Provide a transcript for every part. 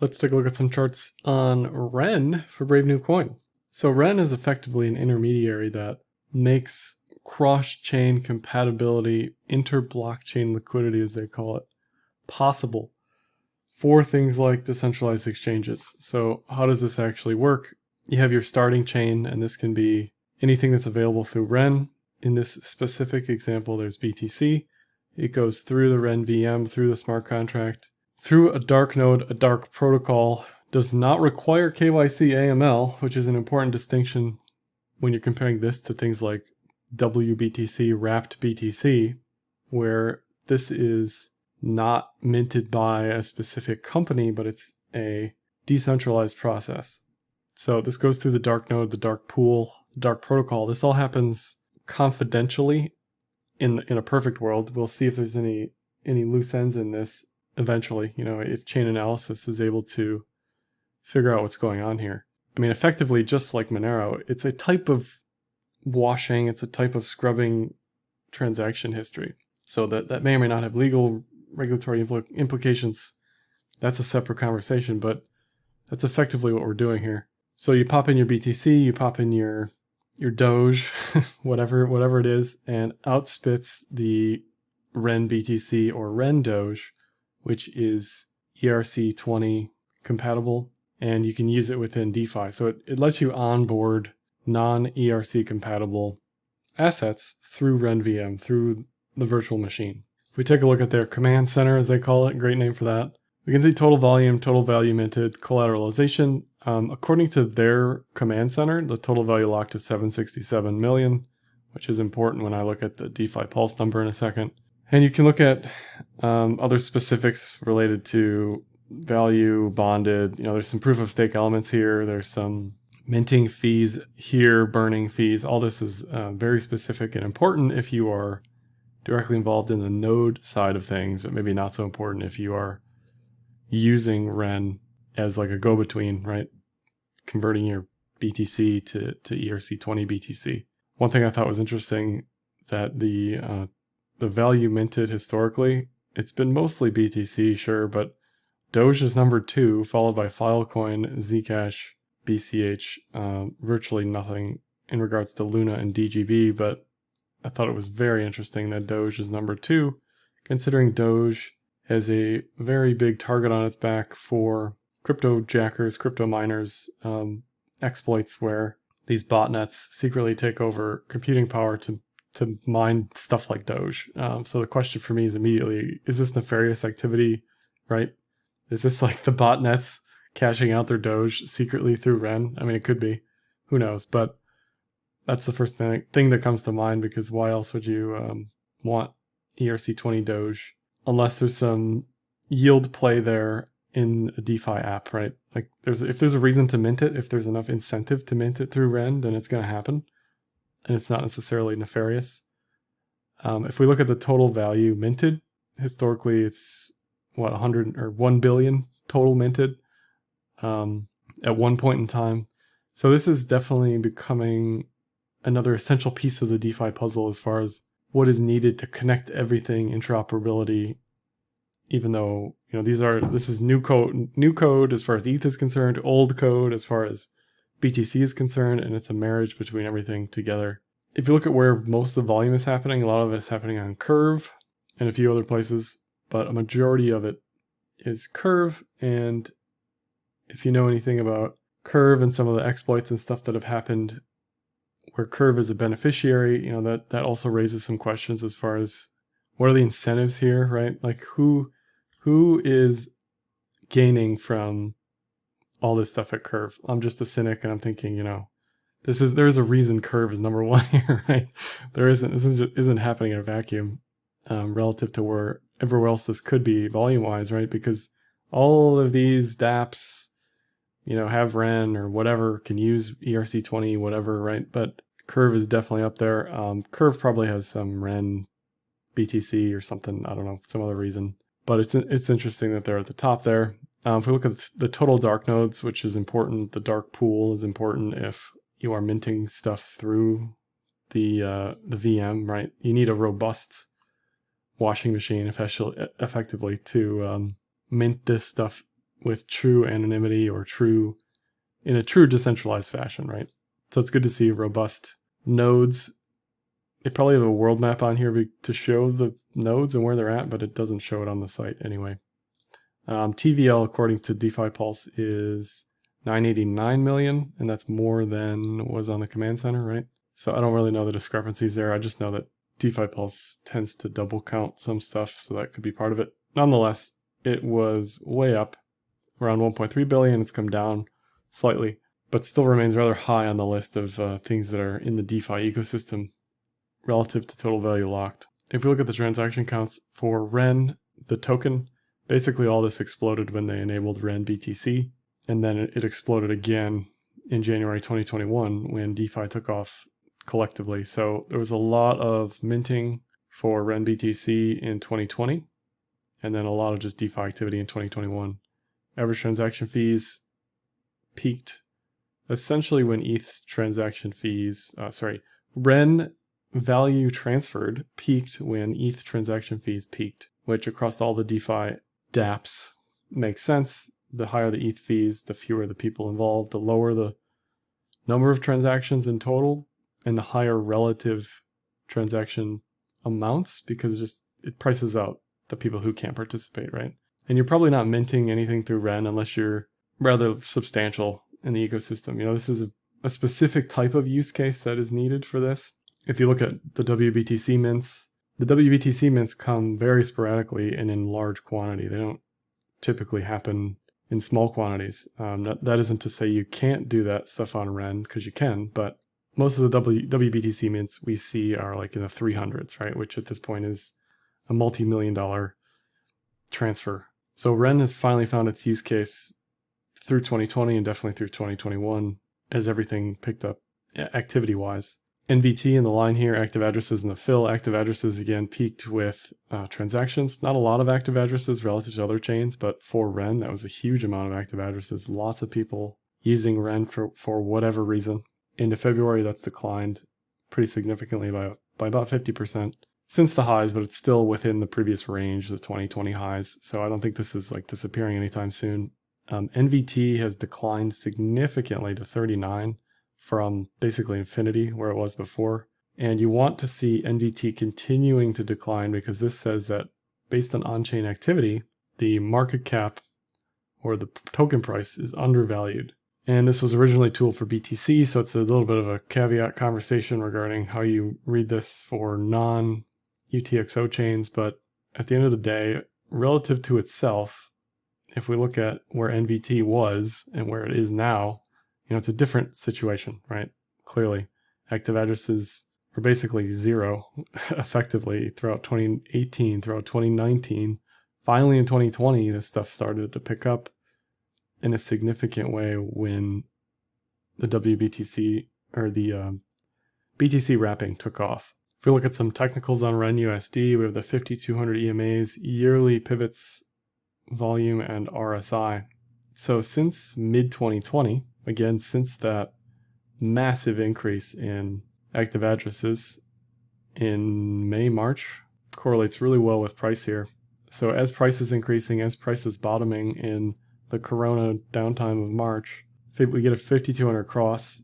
Let's take a look at some charts on REN for Brave New Coin. So REN is effectively an intermediary that makes cross-chain compatibility, inter-blockchain liquidity as they call it, possible for things like decentralized exchanges. So how does this actually work? You have your starting chain, and this can be anything that's available through REN. In this specific example, there's BTC. It goes through the RenVM, through the smart contract, through a dark node, a dark protocol. Does not require KYC AML, which is an important distinction when you're comparing this to things like WBTC, wrapped BTC, where this is not minted by a specific company, but it's a decentralized process. So this goes through the dark node, the dark pool, the dark protocol. This all happens confidentially in a perfect world. We'll see if there's any loose ends in this eventually, if chain analysis is able to figure out what's going on here. I mean, effectively, just like Monero, it's a type of washing, it's a type of scrubbing transaction history. So that may or may not have legal, regulatory implications. That's a separate conversation, but that's effectively what we're doing here. So you pop in your BTC, you pop in your Doge, whatever it is, and out spits the REN BTC or REN Doge, which is ERC20 compatible, and you can use it within DeFi. So it lets you onboard non-ERC compatible assets through RenVM, through the virtual machine. If we take a look at their command center, as they call it, great name for that, we can see total volume, total value minted, collateralization. According to their command center, the total value locked is 767 million, which is important when I look at the DeFi Pulse number in a second. And you can look at other specifics related to value, bonded. There's some proof of stake elements here. There's some minting fees here, burning fees. All this is very specific and important if you are directly involved in the node side of things, but maybe not so important if you are using REN as like a go-between, right? Converting your BTC to ERC20 BTC. One thing I thought was interesting that the value minted historically, it's been mostly BTC, sure, but Doge is number 2, followed by Filecoin, Zcash, BCH, virtually nothing in regards to Luna and DGB, but I thought it was very interesting that Doge is number 2, considering Doge has a very big target on its back for crypto jackers, crypto miners, exploits where these botnets secretly take over computing power to mine stuff like Doge. So the question for me is immediately, is this nefarious activity, right? Is this like the botnets cashing out their Doge secretly through REN? I mean, it could be. Who knows? But that's the first thing that comes to mind, because why else would you want ERC20 Doge? Unless there's some yield play there in a DeFi app, right? Like if there's a reason to mint it, if there's enough incentive to mint it through REN, then it's going to happen. And it's not necessarily nefarious. If we look at the total value minted, historically it's 100 or 1 billion total minted at one point in time. So this is definitely becoming another essential piece of the DeFi puzzle as far as what is needed to connect everything, interoperability, even though this is new code as far as ETH is concerned, old code as far as BTC is concerned, and it's a marriage between everything together. If you look at where most of the volume is happening, a lot of it is happening on Curve and a few other places, but a majority of it is Curve. And if you know anything about Curve and some of the exploits and stuff that have happened where Curve is a beneficiary, that also raises some questions as far as what are the incentives here, right? Like who is gaining from all this stuff at Curve? I'm just a cynic and I'm thinking, there's a reason Curve is number 1 here, right? This isn't happening in a vacuum relative to where everywhere else this could be volume-wise, right? Because all of these dApps, have REN or whatever, can use ERC20, whatever, right? But Curve is definitely up there. Curve probably has some REN BTC or something, I don't know, some other reason. But it's interesting that they're at the top there. If we look at the total dark nodes, which is important, the dark pool is important if you are minting stuff through the VM, right? You need a robust washing machine effectively to mint this stuff with true anonymity or in a true decentralized fashion, right? So it's good to see robust nodes. They probably have a world map on here to show the nodes and where they're at, but it doesn't show it on the site anyway. TVL, according to DeFi Pulse, is 989 million, and that's more than was on the command center, right? So I don't really know the discrepancies there. I just know that DeFi Pulse tends to double count some stuff, so that could be part of it. Nonetheless, it was way up, around 1.3 billion. It's come down slightly, but still remains rather high on the list of things that are in the DeFi ecosystem relative to total value locked. If we look at the transaction counts for REN, the token, basically all this exploded when they enabled REN BTC, and then it exploded again in January 2021 when DeFi took off collectively. So there was a lot of minting for REN BTC in 2020, and then a lot of just DeFi activity in 2021. Average transaction fees peaked essentially when ETH's transaction fees, REN value transferred peaked when ETH transaction fees peaked, which across all the DeFi dApps makes sense. The higher the ETH fees, the fewer the people involved, the lower the number of transactions in total, and the higher relative transaction amounts, because it prices out the people who can't participate, right? And you're probably not minting anything through REN unless you're rather substantial in the ecosystem. This is a specific type of use case that is needed for this. If you look at the WBTC mints, the WBTC mints come very sporadically and in large quantity. They don't typically happen in small quantities. That isn't to say you can't do that stuff on REN, because you can, but most of the WBTC mints we see are like in the 300s, right? Which at this point is a multi-million-dollar transfer. So REN has finally found its use case through 2020 and definitely through 2021 as everything picked up activity-wise. NVT in the line here, active addresses in the fill. Active addresses again peaked with transactions. Not a lot of active addresses relative to other chains, but for REN, that was a huge amount of active addresses. Lots of people using REN for whatever reason. Into February, that's declined pretty significantly by about 50% since the highs, but it's still within the previous range, the 2020 highs. So I don't think this is like disappearing anytime soon. NVT has declined significantly to 39 from basically infinity where it was before. And you want to see NVT continuing to decline, because this says that based on on-chain activity, the market cap or the token price is undervalued. And this was originally a tool for BTC, so it's a little bit of a caveat conversation regarding how you read this for non-UTXO chains. But at the end of the day, relative to itself, if we look at where NVT was and where it is now, it's a different situation, right? Clearly, active addresses were basically zero effectively throughout 2018, throughout 2019. Finally, in 2020, this stuff started to pick up in a significant way when the WBTC or the BTC wrapping took off. If we look at some technicals on REN USD, we have the 5200 EMAs, yearly pivots, volume, and RSI. So since mid 2020, again, since that massive increase in active addresses in May, March, correlates really well with price here. So as price is increasing, as price is bottoming in the Corona downtime of March, we get a 5200 cross,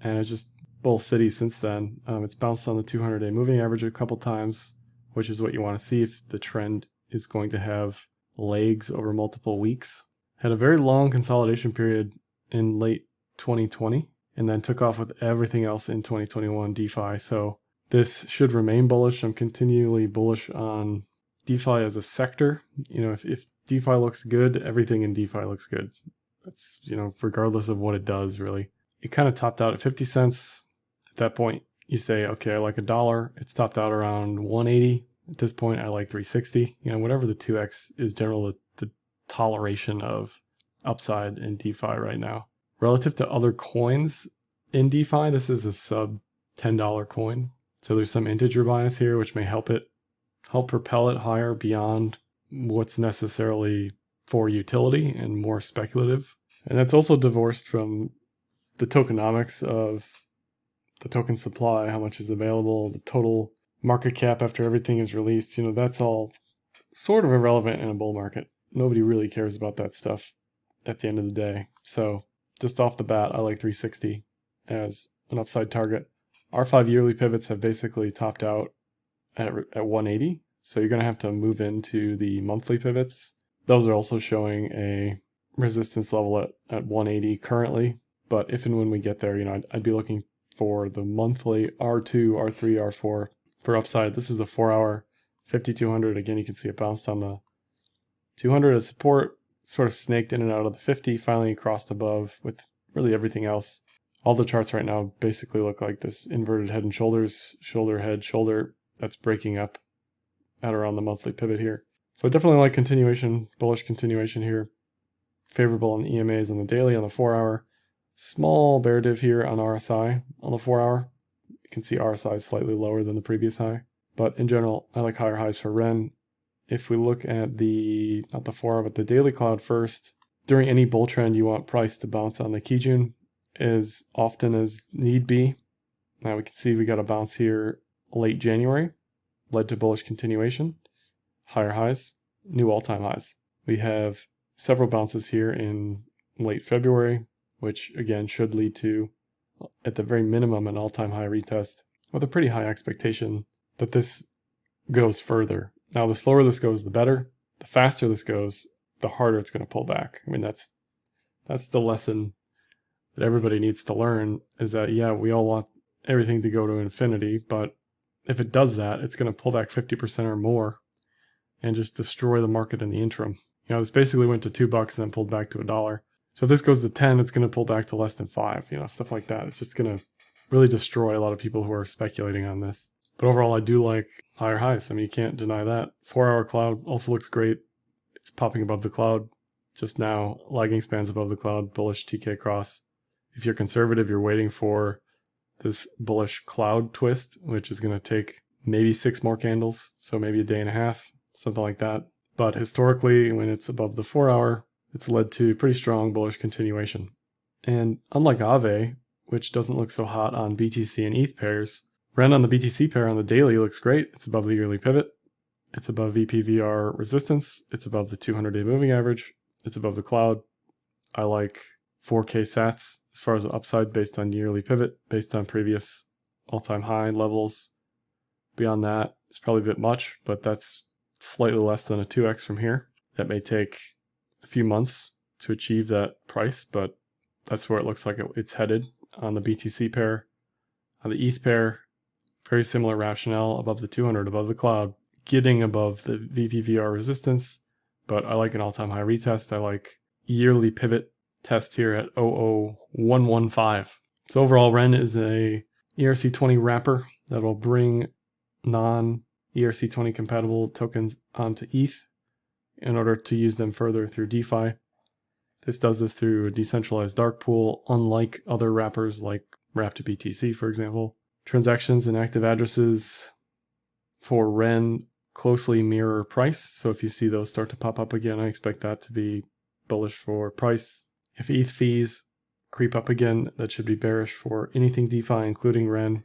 and it's just both cities since then. It's bounced on the 200-day moving average a couple times, which is what you want to see if the trend is going to have legs over multiple weeks. Had a very long consolidation period in late 2020, and then took off with everything else in 2021 DeFi. So this should remain bullish. I'm continually bullish on DeFi as a sector. If DeFi looks good, everything in DeFi looks good. That's, regardless of what it does, really. It kind of topped out at 50 cents. At that point, you say, okay, I like $1. It's topped out around 180. At this point, I like 360. Whatever the 2x is general, the toleration of upside in DeFi right now. Relative to other coins in DeFi, this is a sub $10 coin. So there's some integer bias here, which may help propel it higher beyond what's necessarily for utility and more speculative. And that's also divorced from the tokenomics of the token supply, how much is available, the total market cap after everything is released. That's all sort of irrelevant in a bull market. nobody really cares about that stuff at the end of the day. So just off the bat, I like 360 as an upside target. Our 5 yearly pivots have basically topped out at 180. So you're going to have to move into the monthly pivots. Those are also showing a resistance level at 180 currently. But if and when we get there, I'd be looking for the monthly R2, R3, R4 for upside. This is the 4-hour 5200. Again, you can see it bounced on the 200 as support, sort of snaked in and out of the 50, finally crossed above with really everything else. All the charts right now basically look like this inverted head and shoulders, shoulder, head, shoulder, that's breaking up at around the monthly pivot here. So I definitely like continuation, bullish continuation here. Favorable on the EMAs on the daily, on the 4-hour. Small bear div here on RSI on the 4-hour. You can see RSI is slightly lower than the previous high. But in general, I like higher highs for REN. If we look at the, not the 4-hour, but the daily cloud first, during any bull trend, you want price to bounce on the Kijun as often as need be. Now we can see we got a bounce here late January, led to bullish continuation, higher highs, new all-time highs. We have several bounces here in late February, which again should lead to, at the very minimum, an all-time high retest with a pretty high expectation that this goes further. Now, the slower this goes, the better. The faster this goes, the harder it's going to pull back. I mean, that's the lesson that everybody needs to learn, is that, yeah, we all want everything to go to infinity, but if it does that, it's going to pull back 50% or more and just destroy the market in the interim. This basically went to $2 and then pulled back to $1. So if this goes to 10, it's going to pull back to less than 5, stuff like that. It's just going to really destroy a lot of people who are speculating on this. But overall, I do like higher highs. I mean, you can't deny that. 4-hour cloud also looks great. It's popping above the cloud just now. Lagging spans above the cloud, bullish TK cross. If you're conservative, you're waiting for this bullish cloud twist, which is going to take maybe 6 more candles. So maybe a day and a half, something like that. But historically, when it's above the 4-hour, it's led to pretty strong bullish continuation. And unlike Aave, which doesn't look so hot on BTC and ETH pairs, REN on the BTC pair on the daily looks great. It's above the yearly pivot. It's above VPVR resistance. It's above the 200-day moving average. It's above the cloud. I like 4K sats as far as the upside based on yearly pivot, based on previous all-time high levels. Beyond that, it's probably a bit much, but that's slightly less than a 2x from here. That may take a few months to achieve that price, but that's where it looks like it's headed on the BTC pair. On the ETH pair, very similar rationale, above the 200, above the cloud, getting above the VPVR resistance, but I like an all-time high retest. I like yearly pivot test here at 00115. So overall, REN is a ERC20 wrapper that will bring non-ERC20 compatible tokens onto ETH in order to use them further through DeFi. This does this through a decentralized dark pool, unlike other wrappers like Wrap2BTC, for example. Transactions and active addresses for REN closely mirror price. So if you see those start to pop up again, I expect that to be bullish for price. If ETH fees creep up again, that should be bearish for anything DeFi, including REN,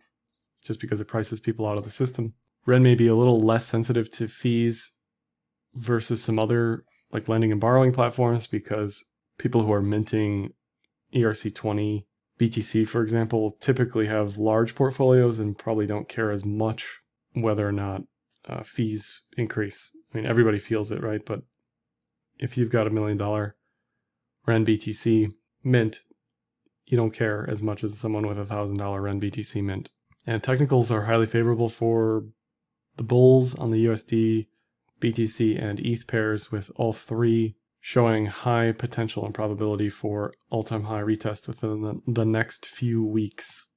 just because it prices people out of the system. REN may be a little less sensitive to fees versus some other like lending and borrowing platforms, because people who are minting ERC20 BTC, for example, typically have large portfolios and probably don't care as much whether or not fees increase. I mean, everybody feels it, right? But if you've got $1 million REN BTC mint, you don't care as much as someone with $1,000 REN BTC mint. And technicals are highly favorable for the bulls on the USD, BTC, and ETH pairs, with all three showing high potential and probability for all-time high retest within the next few weeks.